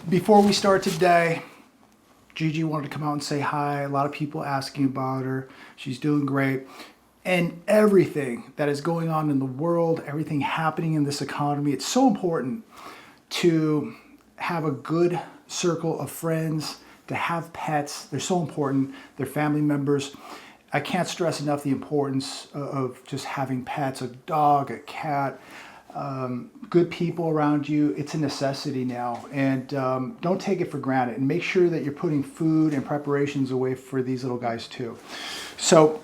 Before we start today, Gigi wanted to come out and say hi. A lot of people asking about her. She's doing great. And everything that is going on in the world, everything happening in this economy, it's so important to have a good circle of friends, to have pets. They're so important. They're family members. I can't stress enough the importance of just having pets, a dog, a cat, good people around you. It's a necessity now, and don't take it for granted, and make sure that you're putting food and preparations away for these little guys too. So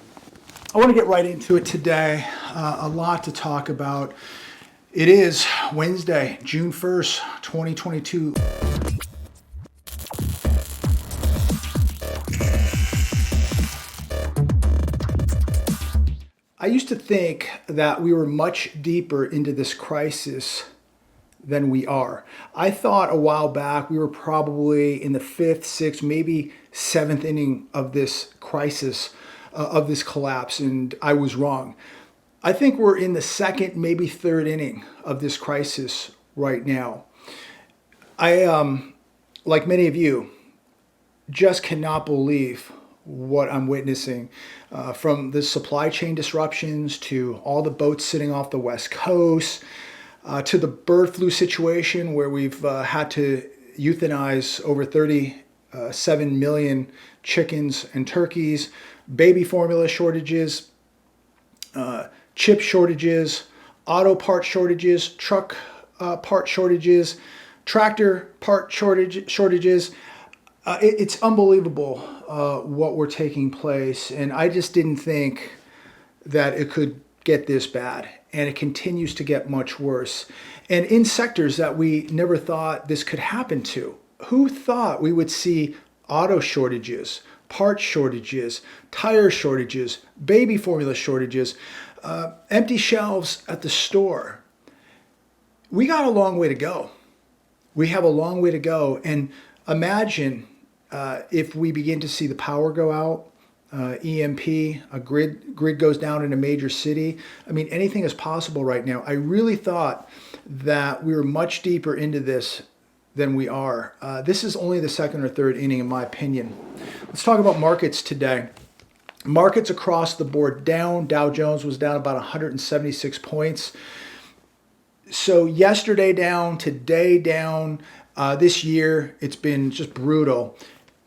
I want to get right into it today. A lot to talk about. It is Wednesday, June 1st, 2022. I used to think that we were much deeper into this crisis than we are. I thought a while back we were probably in the 5th, 6th, maybe 7th inning of this crisis, of this collapse, and I was wrong. I think we're in the 2nd, maybe 3rd inning of this crisis right now. I, like many of you, just cannot believe what I'm witnessing, from the supply chain disruptions to all the boats sitting off the West Coast, to the bird flu situation where we've had to euthanize over 37 million chickens and turkeys, baby formula shortages, chip shortages, auto part shortages, truck part shortages, tractor part shortages. It's unbelievable what we're taking place, and I just didn't think that it could get this bad, and it continues to get much worse. And in sectors that we never thought this could happen to. Who thought we would see auto shortages, part shortages, tire shortages, baby formula shortages, empty shelves at the store? We got a long way to go. We have a long way to go, and imagine if we begin to see the power go out, EMP, a grid goes down in a major city. I mean, anything is possible right now. I really thought that we were much deeper into this than we are. This is only the 2nd or 3rd inning, in my opinion. Let's talk about markets today. Markets across the board down. Dow Jones was down about 176 points. So yesterday down, today down. This year, it's been just brutal.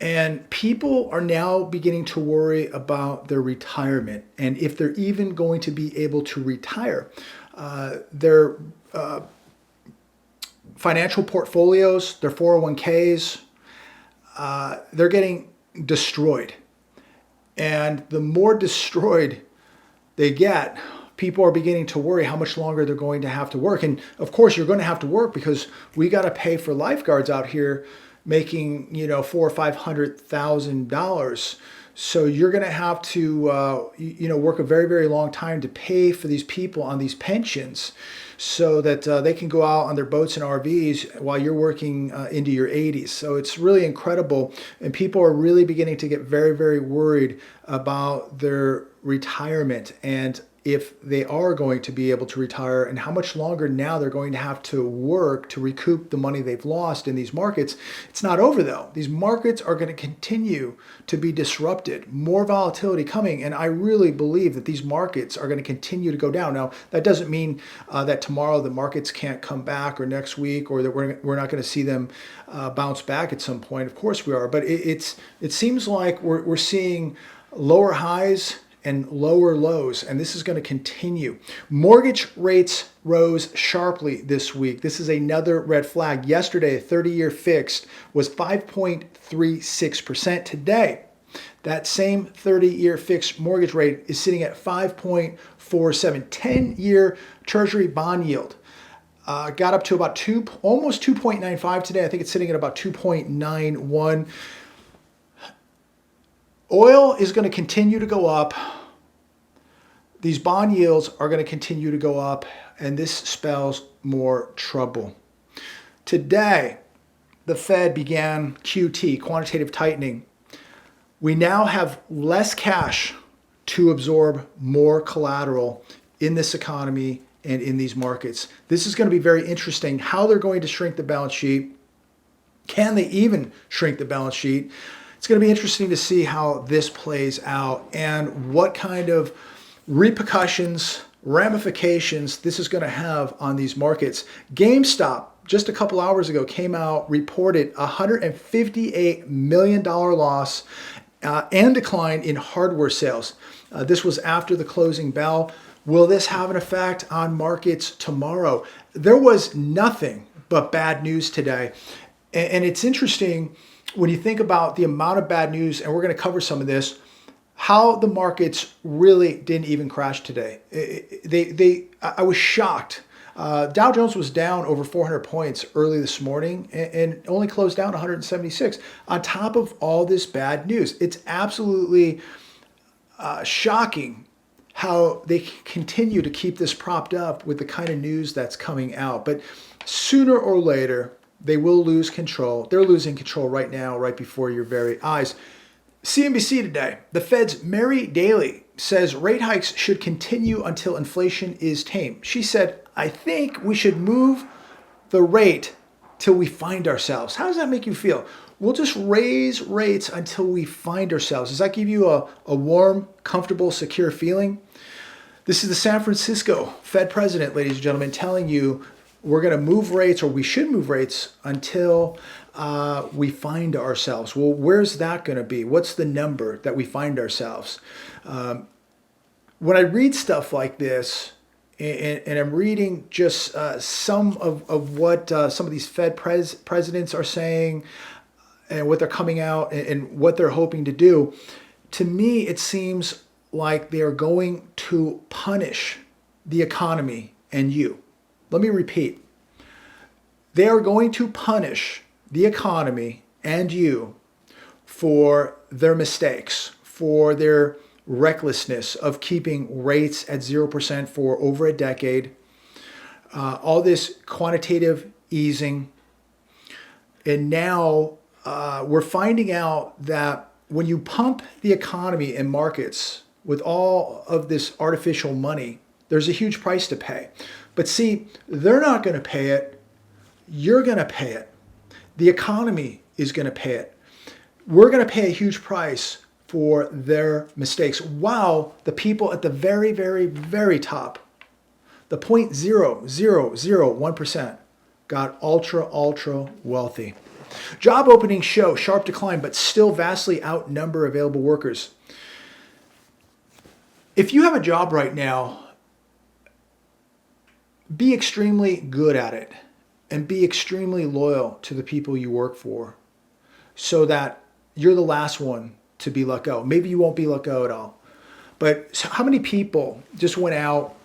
And people are now beginning to worry about their retirement and if they're even going to be able to retire. Their financial portfolios, their 401ks, they're getting destroyed. And the more destroyed they get, people are beginning to worry how much longer they're going to have to work. And of course, you're going to have to work because we got to pay for lifeguards out here making, $400,000 or $500,000. So you're going to have to, work a very, very long time to pay for these people on these pensions so that they can go out on their boats and RVs while you're working into your 80s. So it's really incredible. And people are really beginning to get very, very worried about their retirement and if they are going to be able to retire and how much longer now they're going to have to work to recoup the money they've lost in these markets. It's not over though. These markets are going to continue to be disrupted, more volatility coming, and I really believe that these markets are going to continue to go down. Now, that doesn't mean that tomorrow the markets can't come back or next week or that we're not going to see them bounce back at some point. Of course we are, but it seems like we're seeing lower highs and lower lows, and this is going to continue. Mortgage rates rose sharply this week. This is another red flag. Yesterday, a 30-year fixed was 5.36%. Today, that same 30-year fixed mortgage rate is sitting at 5.47. 10-year Treasury bond yield got up to about almost 2.95 today. I think it's sitting at about 2.91. Oil is going to continue to go up. These bond yields are going to continue to go up, and this spells more trouble. Today, the Fed began QT, quantitative tightening. We now have less cash to absorb more collateral in this economy and in these markets. This is going to be very interesting how they're going to shrink the balance sheet. Can they even shrink the balance sheet? It's going to be interesting to see how this plays out and what kind of repercussions, ramifications this is going to have on these markets. GameStop, just a couple hours ago, came out, reported $158 million loss and decline in hardware sales. This was after the closing bell. Will this have an effect on markets tomorrow? There was nothing but bad news today. And it's interesting when you think about the amount of bad news, and we're going to cover some of this, how the markets really didn't even crash today. I was shocked. Dow Jones was down over 400 points early this morning and only closed down 176 on top of all this bad news. It's absolutely shocking how they continue to keep this propped up with the kind of news that's coming out. But sooner or later, they will lose control. They're losing control right now, right before your very eyes. CNBC today, the Fed's Mary Daly says rate hikes should continue until inflation is tamed. She said, I think we should move the rate till we find ourselves. How does that make you feel? We'll just raise rates until we find ourselves. Does that give you a warm, comfortable, secure feeling? This is the San Francisco Fed president, ladies and gentlemen, telling you we're going to move rates, or we should move rates until we find ourselves. Well, where's that going to be? What's the number that we find ourselves? When I read stuff like this, and I'm reading just some of what some of these Fed presidents are saying and what they're coming out and what they're hoping to do, to me, it seems like they are going to punish the economy and you. Let me repeat. They are going to punish the economy and you for their mistakes, for their recklessness of keeping rates at 0% for over a decade, all this quantitative easing. And now we're finding out that when you pump the economy and markets with all of this artificial money, there's a huge price to pay. But see, they're not going to pay it. You're going to pay it. The economy is going to pay it. We're going to pay a huge price for their mistakes, while the people at the very, very, very top, the 0.0001%, got ultra wealthy. Job openings show sharp decline, but still vastly outnumber available workers. If you have a job right now, be extremely good at it and be extremely loyal to the people you work for so that you're the last one to be let go. Maybe you won't be let go at all. But how many people just went out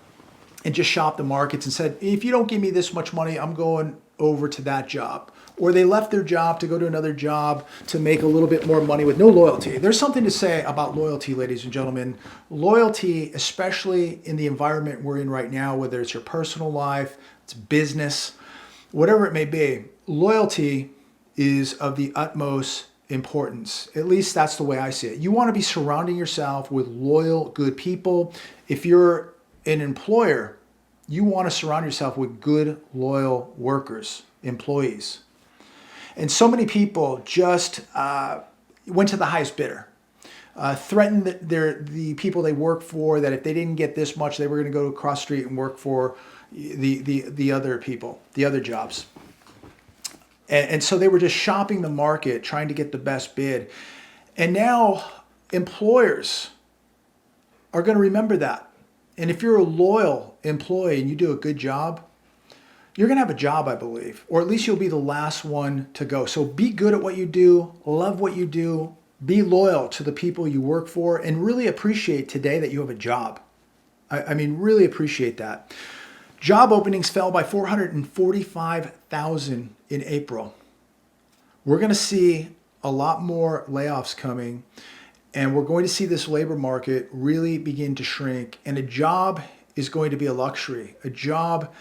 and just shopped the markets and said, if you don't give me this much money, I'm going over to that job. Or they left their job to go to another job to make a little bit more money with no loyalty. There's something to say about loyalty, ladies and gentlemen. Loyalty, especially in the environment we're in right now, whether it's your personal life, it's business, whatever it may be, loyalty is of the utmost importance. At least that's the way I see it. You want to be surrounding yourself with loyal, good people. If you're an employer, you want to surround yourself with good, loyal workers, employees. And so many people just went to the highest bidder, threatened the people they work for that if they didn't get this much, they were going to go across the street and work for the other people, the other jobs. And so they were just shopping the market, trying to get the best bid. And now employers are going to remember that. And if you're a loyal employee and you do a good job, you're going to have a job, I believe, or at least you'll be the last one to go. So be good at what you do, love what you do, be loyal to the people you work for, and really appreciate today that you have a job. I mean, really appreciate that. Job openings fell by 445,000 in April. We're going to see a lot more layoffs coming, and we're going to see this labor market really begin to shrink, and a job is going to be a luxury. A job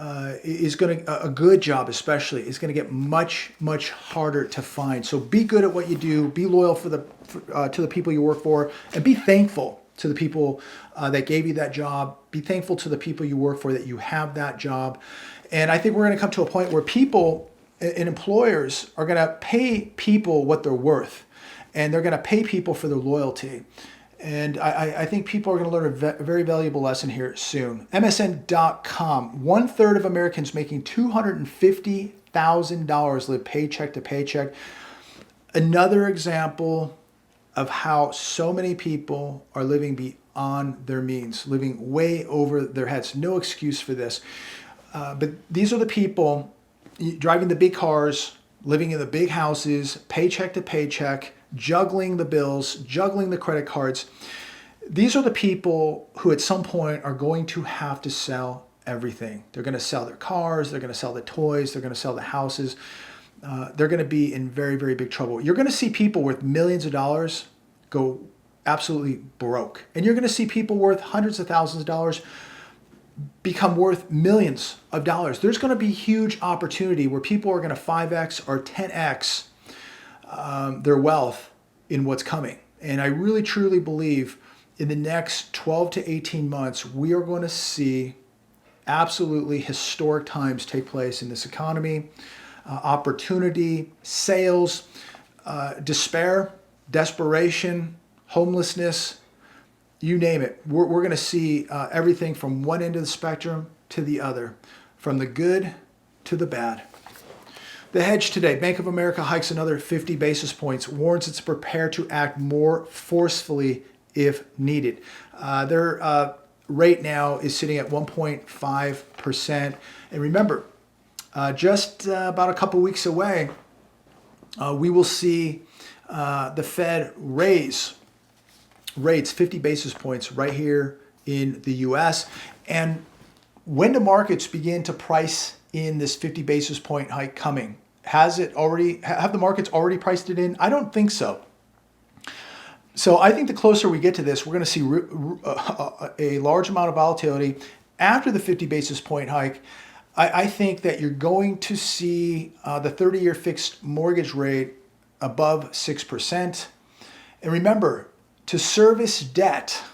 a good job especially, is going to get much harder to find. So be good at what you do, be loyal to the people you work for, and be thankful to the people that gave you that job. Be thankful to the people you work for that you have that job. And I think we're going to come to a point where people and employers are going to pay people what they're worth, and they're going to pay people for their loyalty. And I think people are going to learn a very valuable lesson here soon. MSN.com, 1/3 of Americans making $250,000 live paycheck to paycheck. Another example of how so many people are living beyond their means, living way over their heads. No excuse for this. But these are the people driving the big cars, living in the big houses, paycheck to paycheck, juggling the bills, juggling the credit cards. These are the people who at some point are going to have to sell everything. They're going to sell their cars, they're going to sell the toys, they're going to sell the houses. They're going to be in very, very big trouble. You're going to see people worth millions of dollars go absolutely broke. And you're going to see people worth hundreds of thousands of dollars become worth millions of dollars. There's going to be huge opportunity where people are going to 5x or 10x their wealth in what's coming. And I really truly believe in the next 12 to 18 months, we are going to see absolutely historic times take place in this economy. Opportunity, sales, despair, desperation, homelessness, you name it. We're going to see everything from one end of the spectrum to the other, from the good to the bad. The Hedge Today, Bank of America hikes another 50 basis points, warns it's prepared to act more forcefully if needed. Their rate now is sitting at 1.5%. And remember, just about a couple weeks away, we will see the Fed raise rates 50 basis points right here in the US. And when do markets begin to price in this 50 basis point hike coming? Have the markets already priced it in? I don't think so. So I think the closer we get to this, we're going to see a large amount of volatility after the 50 basis point hike. I think that you're going to see the 30-year fixed mortgage rate above 6%. And remember, to service debt,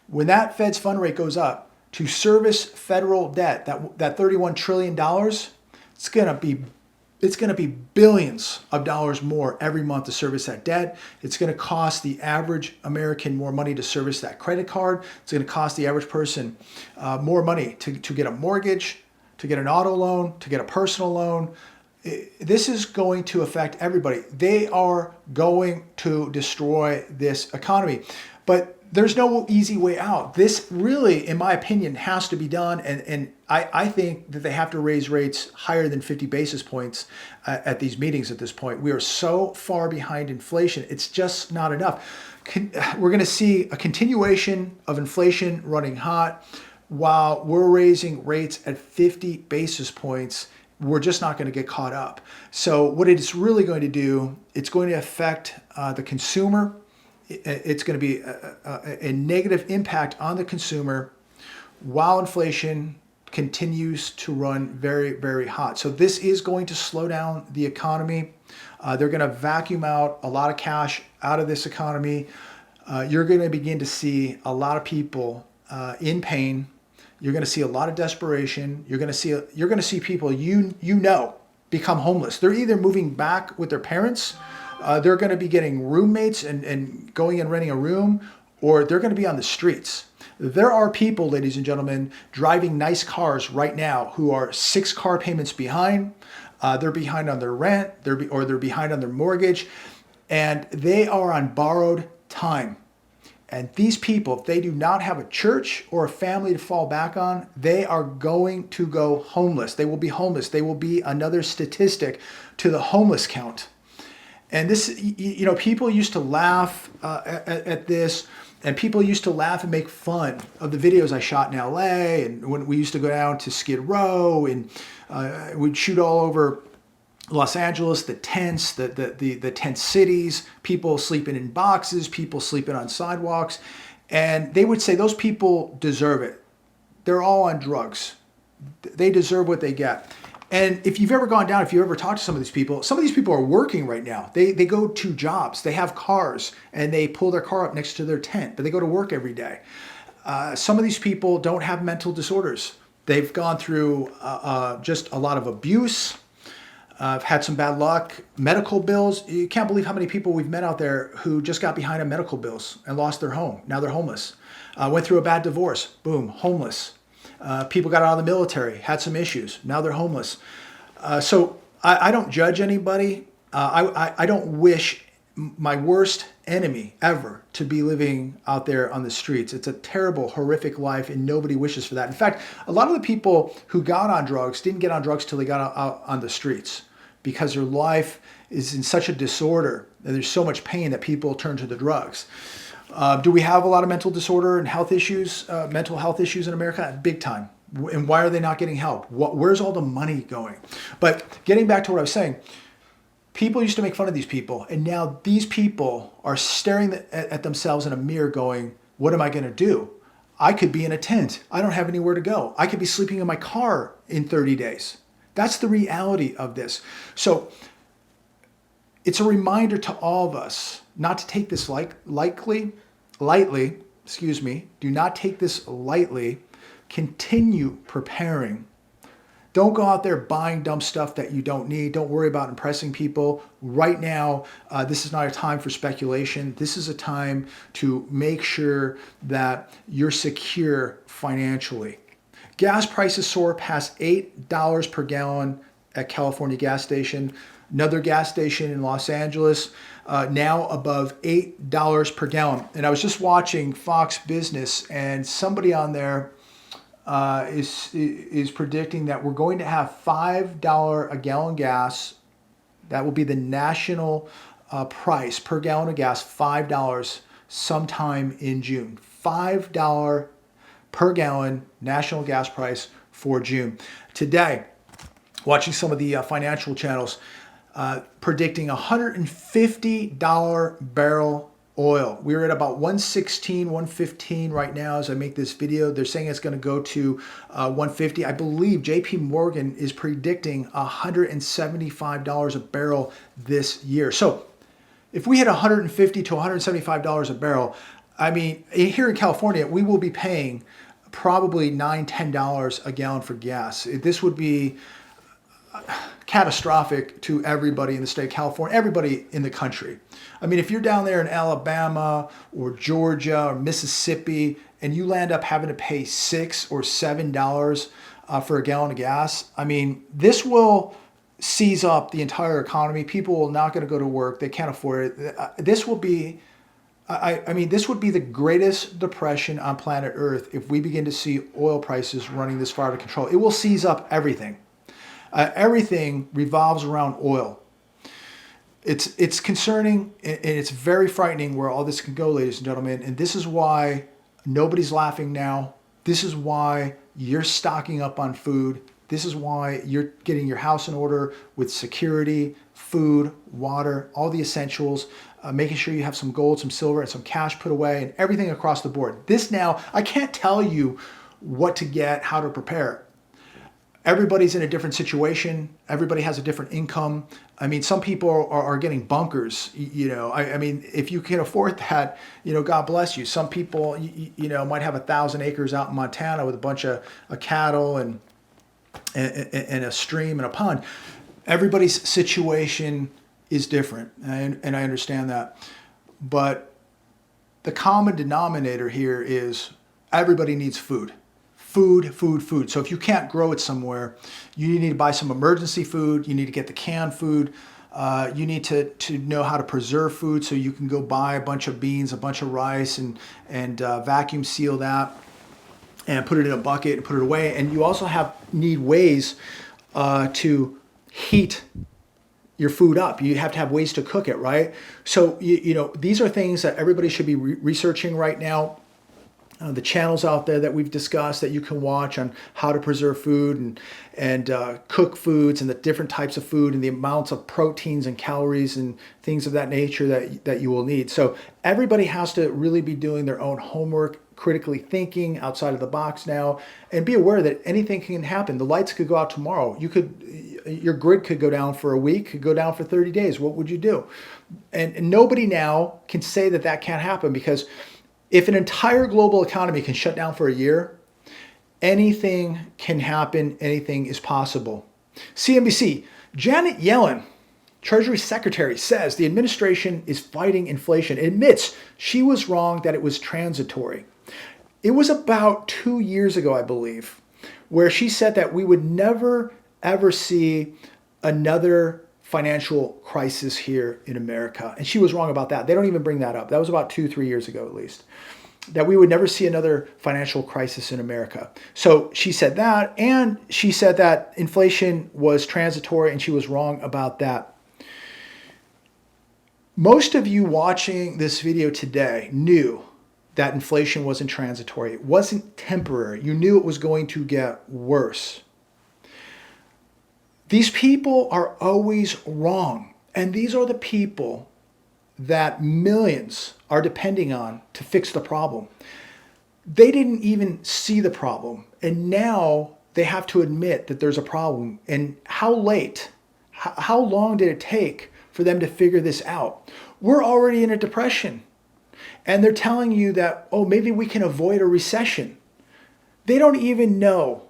when that Fed's fund rate goes up, to service federal debt, that $31 trillion, it's going to be billions of dollars more every month to service that debt. It's going to cost the average American more money to service that credit card. It's going to cost the average person more money to get a mortgage, to get an auto loan, to get a personal loan. This is going to affect everybody. They are going to destroy this economy. But there's no easy way out. This really, in my opinion, has to be done. And I think that they have to raise rates higher than 50 basis points at these meetings at this point. We are so far behind inflation. It's just not enough. We're going to see a continuation of inflation running hot while we're raising rates at 50 basis points. We're just not going to get caught up. So what it's really going to do, it's going to affect the consumer. It's going to be a negative impact on the consumer while inflation continues to run very, very hot. So this is going to slow down the economy. They're going to vacuum out a lot of cash out of this economy. You're going to begin to see a lot of people in pain. You're going to see a lot of desperation. You're going to see people you know become homeless. They're either moving back with their parents, they're going to be getting roommates and going and renting a room, or they're going to be on the streets. There are people, ladies and gentlemen, driving nice cars right now who are 6 car payments behind. They're behind on their rent, they're behind on their mortgage, and they are on borrowed time. And these people, if they do not have a church or a family to fall back on, they are going to go homeless. They will be homeless. They will be another statistic to the homeless count. And this, people used to laugh at this, and people used to laugh and make fun of the videos I shot in LA, and when we used to go down to Skid Row, and we'd shoot all over Los Angeles, the tents, the tent cities, people sleeping in boxes, people sleeping on sidewalks. And they would say those people deserve it. They're all on drugs. They deserve what they get. And if you've ever gone down, if you ever talked to some of these people are working right now. They go to jobs, they have cars, and they pull their car up next to their tent, but they go to work every day. Some of these people don't have mental disorders. They've gone through just a lot of abuse. I've had some bad luck. Medical bills. You can't believe how many people we've met out there who just got behind on medical bills and lost their home. Now they're homeless. Went through a bad divorce. Boom, homeless. People got out of the military, had some issues. Now they're homeless. So I don't judge anybody. I don't wish my worst enemy ever to be living out there on the streets. It's a terrible, horrific life, and nobody wishes for that. In fact, a lot of the people who got on drugs didn't get on drugs till they got out on the streets, because their life is in such a disorder and there's so much pain that people turn to the drugs. Do we have a lot of mental disorder and health issues, mental health issues in America? Big time. And why are they not getting help? Where's all the money going? But getting back to what I was saying, people used to make fun of these people, and now these people are staring at themselves in a mirror going, what am I going to do? I could be in a tent. I don't have anywhere to go. I could be sleeping in my car in 30 days. That's the reality of this. So it's a reminder to all of us not to take this lightly. Do not take this lightly. Continue preparing. Don't go out there buying dumb stuff that you don't need. Don't worry about impressing people. Right now, this is not a time for speculation. This is a time to make sure that you're secure financially. Gas prices soar past $8 per gallon at California gas station. Another gas station in Los Angeles, now above $8 per gallon. And I was just watching Fox Business, and somebody on there is predicting that we're going to have $5 a gallon gas. That will be the national price per gallon of gas, $5 sometime in June. $5 per gallon national gas price for June. Today, watching some of the financial channels, predicting $150 barrel oil. We're at about 116, 115 right now as I make this video. They're saying it's going to go to 150. I believe JP Morgan is predicting $175 a barrel this year. So if we hit $150 to $175 a barrel, I mean, here in California, we will be paying probably $9, $10 a gallon for gas. This would be catastrophic to everybody in the state of California, everybody in the country. I mean, if you're down there in Alabama or Georgia or Mississippi and you land up having to pay $6 or $7 for a gallon of gas, I mean, this will seize up the entire economy. People are not going to go to work. They can't afford it. This will be, I mean, this would be the greatest depression on planet Earth if we begin to see oil prices running this far out of control. It will seize up everything. Everything revolves around oil. It's concerning, and it's very frightening where all this can go, ladies and gentlemen. And this is why nobody's laughing now. This is why you're stocking up on food. This is why you're getting your house in order with security, food, water, all the essentials, making sure you have some gold, some silver, and some cash put away, and everything across the board. This now, I can't tell you what to get, how to prepare. Everybody's in a different situation. Everybody has a different income. I mean, some people are getting bunkers, you know. I mean, if you can afford that, you know, God bless you. Some people, you know, might have 1,000 acres out in Montana with a bunch of cattle and a stream and a pond. Everybody's situation is different, and I understand that. But the common denominator here is everybody needs food. Food. So if you can't grow it somewhere, you need to buy some emergency food. You need to get the canned food. You need to know how to preserve food, so you can go buy a bunch of beans, a bunch of rice, and vacuum seal that and put it in a bucket and put it away. And you also need ways to heat your food up. You have to have ways to cook it, right? So you know, these are things that everybody should be researching right now. The channels out there that we've discussed that you can watch on how to preserve food and cook foods and the different types of food and the amounts of proteins and calories and things of that nature that you will need. So everybody has to really be doing their own homework, critically thinking outside of the box now, and be aware that anything can happen. The lights could go out tomorrow. Your grid could go down for a week, could go down for 30 days. What would you do? And nobody now can say that can't happen, because if an entire global economy can shut down for a year, anything can happen, anything is possible. CNBC, Janet Yellen, Treasury Secretary, says the administration is fighting inflation, admits she was wrong that it was transitory. It was about 2 years ago, I believe, where she said that we would never, ever see another financial crisis here in America. And she was wrong about that. They don't even bring that up. That was about 2-3 years ago, at least, that we would never see another financial crisis in America. So she said that, and she said that inflation was transitory, and she was wrong about that. Most of you watching this video today knew that inflation wasn't transitory. It wasn't temporary. You knew it was going to get worse. These people are always wrong. And these are the people that millions are depending on to fix the problem. They didn't even see the problem. And now they have to admit that there's a problem. And how late, how long did it take for them to figure this out? We're already in a depression. And they're telling you that, oh, maybe we can avoid a recession. They don't even know,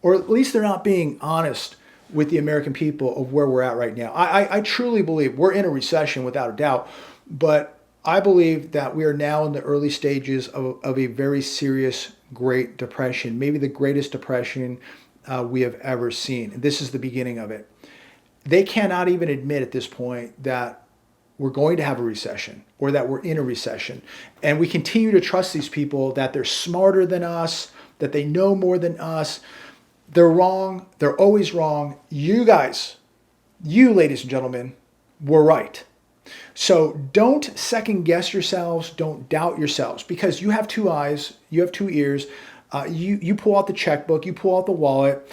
or at least they're not being honest with the American people of where we're at right now. I truly believe we're in a recession without a doubt, but I believe that we are now in the early stages of a very serious Great Depression, maybe the greatest depression we have ever seen. And this is the beginning of it. They cannot even admit at this point that we're going to have a recession or that we're in a recession. And we continue to trust these people that they're smarter than us, that they know more than us. They're wrong. They're always wrong. You guys, you ladies and gentlemen, were right. So don't second guess yourselves. Don't doubt yourselves, because you have 2 eyes, you have 2 ears. You pull out the checkbook, you pull out the wallet,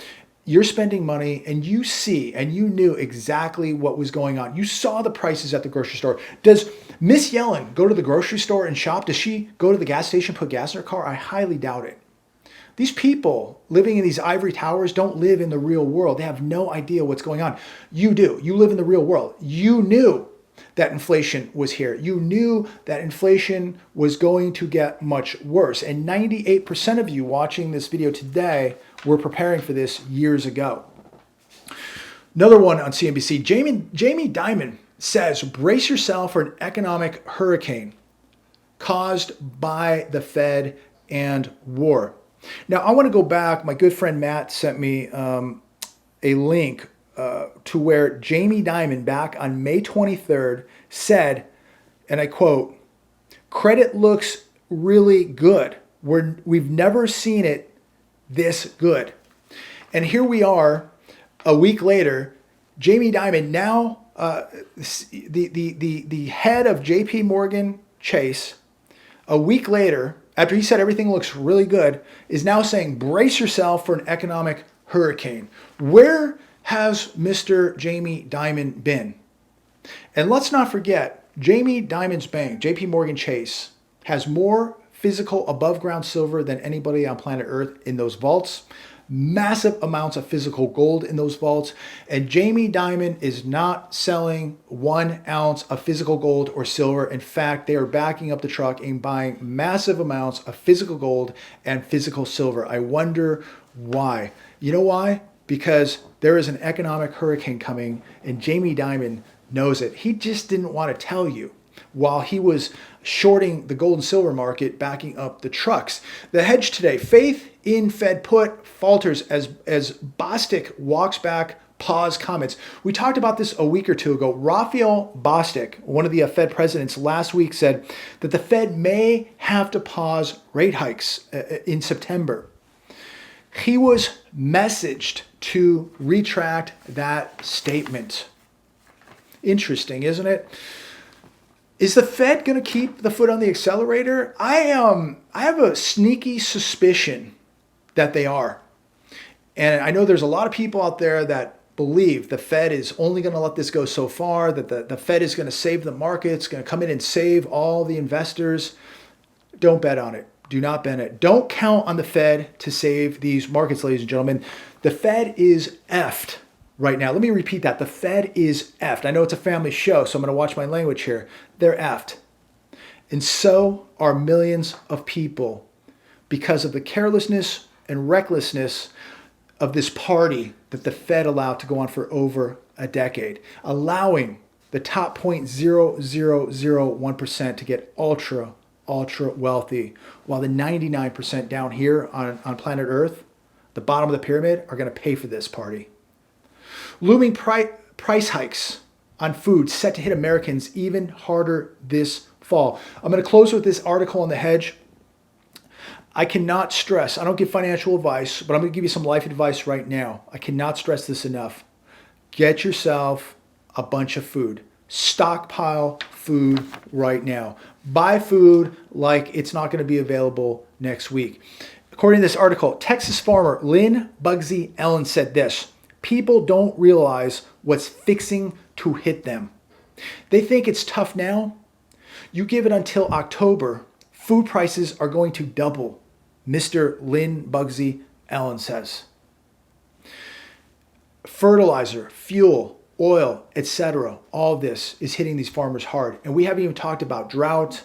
you're spending money, and you see, and you knew exactly what was going on. You saw the prices at the grocery store. Does Miss Yellen go to the grocery store and shop? Does she go to the gas station, put gas in her car? I highly doubt it. These people living in these ivory towers don't live in the real world. They have no idea what's going on. You do. You live in the real world. You knew that inflation was here. You knew that inflation was going to get much worse. And 98% of you watching this video today were preparing for this years ago. Another one on CNBC, Jamie Dimon says, brace yourself for an economic hurricane caused by the Fed and war. Now, I want to go back. My good friend Matt sent me a link to where Jamie Dimon back on May 23rd said, and I quote, "Credit looks really good. We've never seen it this good." And here we are a week later, Jamie Dimon, now the head of JP Morgan Chase, a week later, after he said everything looks really good, is now saying, brace yourself for an economic hurricane. Where has Mr. Jamie Dimon been? And let's not forget, Jamie Dimon's bank, JP Morgan Chase, has more physical above ground silver than anybody on planet Earth in those vaults. Massive amounts of physical gold in those vaults. And Jamie Dimon is not selling 1 ounce of physical gold or silver. In fact, they are backing up the truck and buying massive amounts of physical gold and physical silver. I wonder why. You know why? Because there is an economic hurricane coming, and Jamie Dimon knows it. He just didn't want to tell you while he was shorting the gold and silver market, backing up the trucks. The Hedge Today, faith in Fed put falters as Bostic walks back pause comments. We talked about this a week or two ago. Raphael Bostic, one of the Fed presidents, last week said that the Fed may have to pause rate hikes in September. He was messaged to retract that statement. Interesting, isn't it? Is the Fed going to keep the foot on the accelerator? I have a sneaky suspicion that they are. And I know there's a lot of people out there that believe the Fed is only going to let this go so far, that the Fed is going to save the markets, going to come in and save all the investors. Don't bet on it. Do not bet on it. Don't count on the Fed to save these markets, ladies and gentlemen. The Fed is effed right now. Let me repeat that. The Fed is effed. I know it's a family show, so I'm going to watch my language here. They're effed. And so are millions of people because of the carelessness and recklessness of this party that the Fed allowed to go on for over a decade, allowing the top 0.0001% to get ultra wealthy, while the 99% down here on planet Earth, the bottom of the pyramid, are going to pay for this party. Looming price hikes on food set to hit Americans even harder this fall. I'm going to close with this article on the Hedge. I cannot stress, I don't give financial advice, but I'm going to give you some life advice right now. I cannot stress this enough. Get yourself a bunch of food. Stockpile food right now. Buy food like it's not going to be available next week. According to this article, Texas farmer Lynn Bugsy Ellen said this: people don't realize what's fixing to hit them. They think it's tough now. You give it until October, food prices are going to double, Mr. Lynn Bugsy Ellen says. Fertilizer, fuel, oil, etc. All of this is hitting these farmers hard. And we haven't even talked about drought,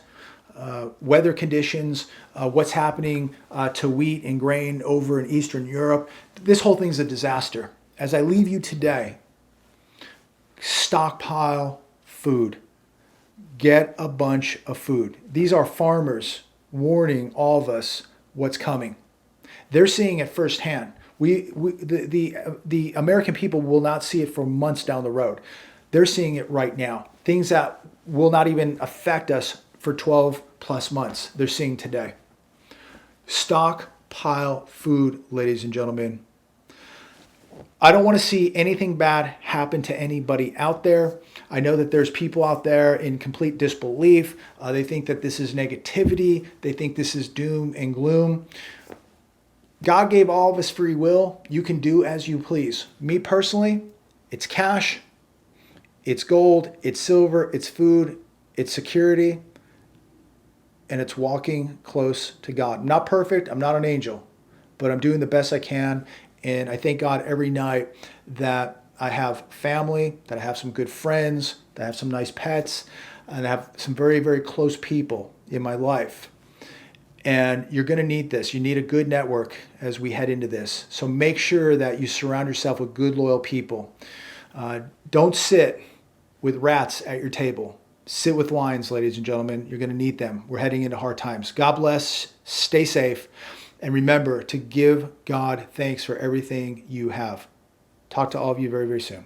weather conditions, what's happening to wheat and grain over in Eastern Europe. This whole thing's a disaster. As I leave you today, stockpile food. Get a bunch of food. These are farmers warning all of us what's coming. They're seeing it firsthand. The American people will not see it for months down the road. They're seeing it right now. Things that will not even affect us for 12 plus months. They're seeing today. Stockpile food, ladies and gentlemen. I don't want to see anything bad happen to anybody out there. I know that there's people out there in complete disbelief. They think that this is negativity. They think this is doom and gloom. God gave all of us free will. You can do as you please. Me personally, it's cash, it's gold, it's silver, it's food, it's security, and it's walking close to God. I'm not perfect. I'm not an angel, but I'm doing the best I can. And I thank God every night that I have family, that I have some good friends, that I have some nice pets, and I have some very, very close people in my life. And you're going to need this. You need a good network as we head into this. So make sure that you surround yourself with good, loyal people. Don't sit with rats at your table. Sit with lions, ladies and gentlemen. You're going to need them. We're heading into hard times. God bless. Stay safe. And remember to give God thanks for everything you have. Talk to all of you very, very soon.